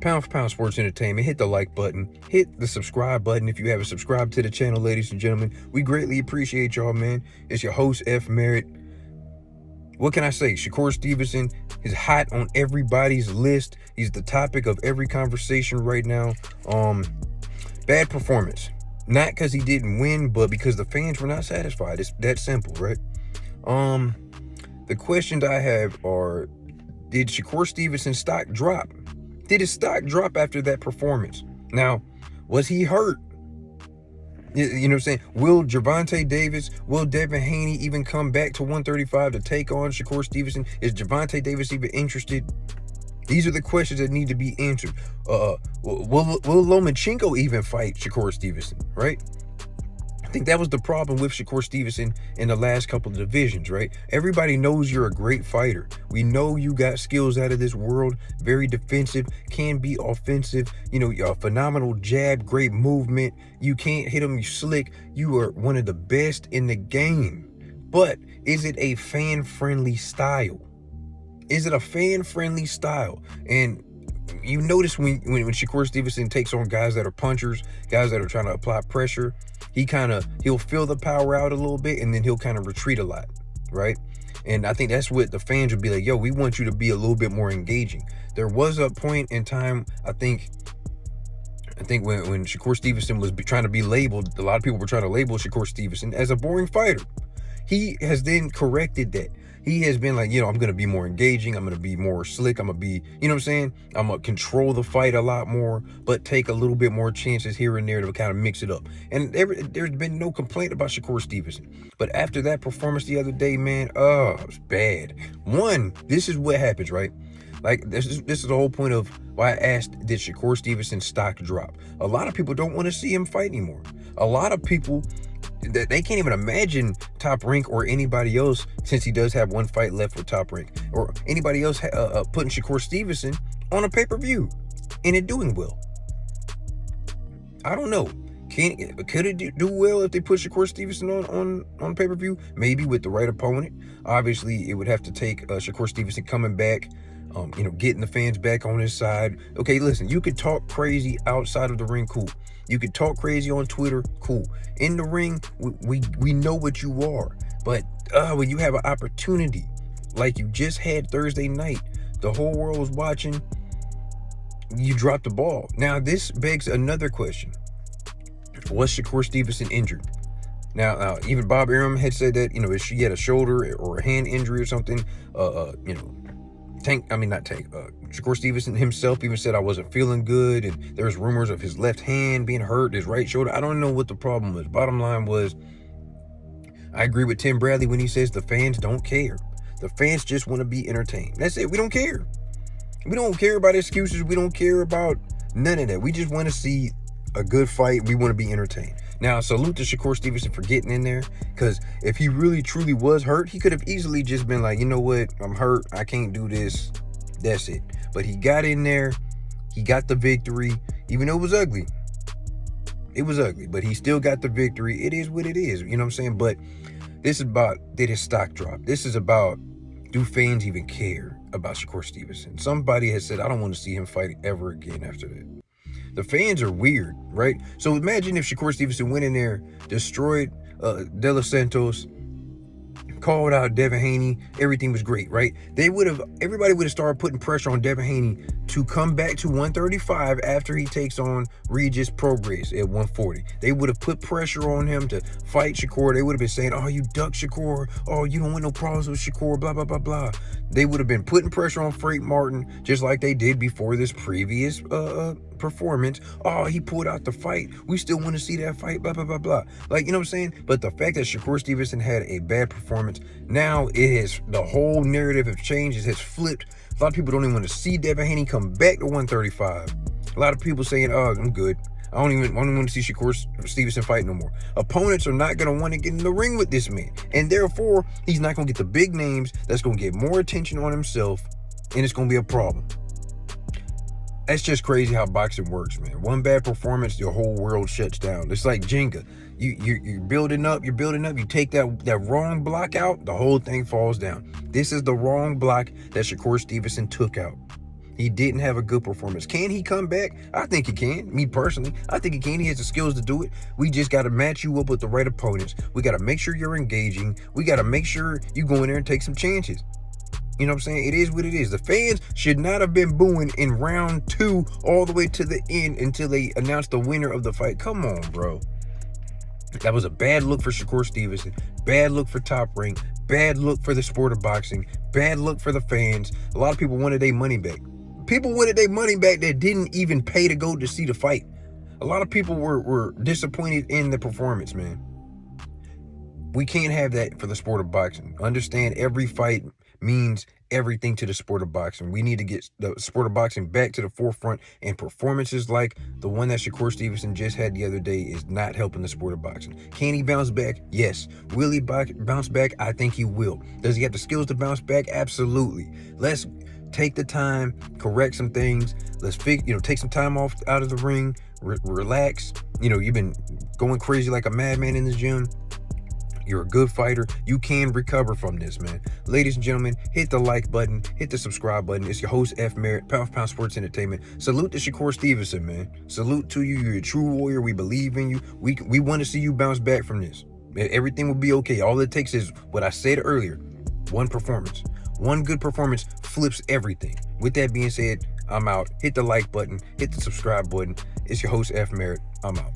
Pound for Pound Sports Entertainment. Hit the like button. Hit the subscribe button if you haven't subscribed to the channel, ladies and gentlemen. We greatly appreciate y'all, man. It's your host, F. Merritt. What can I say? Shakur Stevenson is hot on everybody's list. He's the topic of every conversation right now. Bad performance. Not because he didn't win, but because the fans were not satisfied. It's that simple, right? The questions I have are, did Shakur Stevenson's stock drop? Did his stock drop after that performance? Now, was he hurt? You know what I'm saying? Will Gervonta Davis, will Devin Haney even come back to 135 to take on Shakur Stevenson? Is Gervonta Davis even interested? These are the questions that need to be answered. Will Lomachenko even fight Shakur Stevenson, right? I think that was the problem with Shakur Stevenson in the last couple of divisions, right? Everybody knows you're a great fighter. We know you got skills out of this world, very defensive, can be offensive, a phenomenal jab, great movement. You can't hit them, you slick. You are one of the best in the game. But is it a fan-friendly style? Is it a fan-friendly style? And you notice when Shakur Stevenson takes on guys that are punchers, guys that are trying to apply pressure, he'll feel the power out a little bit, and then he'll kind of retreat a lot, right? And I think that's what the fans would be like, yo, we want you to be a little bit more engaging. There was a point in time, I think when Shakur Stevenson was trying to be labeled, a lot of people were trying to label Shakur Stevenson as a boring fighter. He has then corrected that. He has been like, I'm going to be more engaging. I'm going to be more slick. I'm going to be, I'm going to control the fight a lot more, but take a little bit more chances here and there to kind of mix it up. And there's been no complaint about Shakur Stevenson. But after that performance the other day, man, it was bad. One, this is what happens, right? Like, this is the whole point of why I asked, did Shakur Stevenson's stock drop? A lot of people don't want to see him fight anymore. A lot of people, they can't even imagine Top Rank or anybody else, since he does have one fight left with Top Rank, or anybody else putting Shakur Stevenson on a pay-per-view and it doing well. I don't know. Could it do well if they put Shakur Stevenson on pay-per-view? Maybe with the right opponent. Obviously, it would have to take Shakur Stevenson coming back, getting the fans back on his side. Okay, listen, you could talk crazy outside of the ring, cool. You could talk crazy on Twitter, cool. In the ring, we know what you are. But when you have an opportunity like you just had Thursday night, the whole world was watching, you dropped the ball. Now, this begs another question. Was Shakur Stevenson injured? Now, even Bob Arum had said that, if she had a shoulder or a hand injury or something, Shakur Stevenson himself even said, I wasn't feeling good, and there's rumors of his left hand being hurt, his right shoulder. I don't know what the problem was. Bottom line was, I agree with Tim Bradley when he says the fans don't care. The fans just want to be entertained. That's it. We don't care. We don't care about excuses. We don't care about none of that. We just want to see a good fight. We want to be entertained. Now, salute to Shakur Stevenson for getting in there, because if he really truly was hurt, he could have easily just been like, you know what, I'm hurt, I can't do this, that's it. But he got in there, he got the victory, even though it was ugly. It was ugly, but he still got the victory. It is what it is, you know what I'm saying? But this is about, did his stock drop? This is about, do fans even care about Shakur Stevenson? Somebody has said, I don't want to see him fight ever again after that. The fans are weird, right? So imagine if Shakur Stevenson went in there, destroyed De Los Santos, called out Devin Haney, everything was great, right? Everybody would have started putting pressure on Devin Haney to come back to 135 after he takes on Regis Prograis at 140. They would have put pressure on him to fight Shakur. They would have been saying, oh, you duck Shakur. Oh, you don't want no problems with Shakur, blah, blah, blah, blah. They would have been putting pressure on Frank Martin, just like they did before this previous performance. Oh, he pulled out the fight. We still want to see that fight, blah, blah, blah, blah. Like, you know what I'm saying? But the fact that Shakur Stevenson had a bad performance, now the whole narrative has changed. It has flipped. A lot of people don't even want to see Devin Haney come back to 135. A lot of people saying, oh, I'm good. I don't even want to see Shakur Stevenson fight no more. Opponents are not going to want to get in the ring with this man. And therefore, he's not going to get the big names. That's going to get more attention on himself. And it's going to be a problem. That's just crazy how boxing works, man. One bad performance, your whole world shuts down. It's like Jenga. You're building up. You take that wrong block out, the whole thing falls down. This is the wrong block that Shakur Stevenson took out. He didn't have a good performance. Can he come back? I think he can. Me personally, I think he can. He has the skills to do it. We just got to match you up with the right opponents. We got to make sure you're engaging. We got to make sure you go in there and take some chances. You know what I'm saying? It is what it is. The fans should not have been booing in round 2 all the way to the end until they announced the winner of the fight. Come on, bro. That was a bad look for Shakur Stevenson. Bad look for Top Rank. Bad look for the sport of boxing. Bad look for the fans. A lot of people wanted their money back. People wanted their money back that didn't even pay to go to see the fight. A lot of people were disappointed in the performance, man. We can't have that for the sport of boxing. Understand, every fight means everything to the sport of boxing. We need to get the sport of boxing back to the forefront, and performances like the one that Shakur Stevenson just had the other day is not helping the sport of boxing. Can he bounce back? Yes. Will he bounce back? I think he will. Does he have the skills to bounce back? Absolutely. Let's take the time, correct some things. Let's take some time off out of the ring, relax. You've been going crazy like a madman in the gym. You're a good fighter. You can recover from this, man. Ladies and gentlemen, hit the like button, hit the subscribe button. It's your host, F. Merritt, Pound for Pound Sports Entertainment. Salute to Shakur Stevenson, man. Salute to you. You're a true warrior. We believe in you. We want to see you bounce back from this. Everything will be okay. All it takes is what I said earlier. One performance. One good performance flips everything. With that being said, I'm out. Hit the like button, hit the subscribe button. It's your host, F. Merritt. I'm out.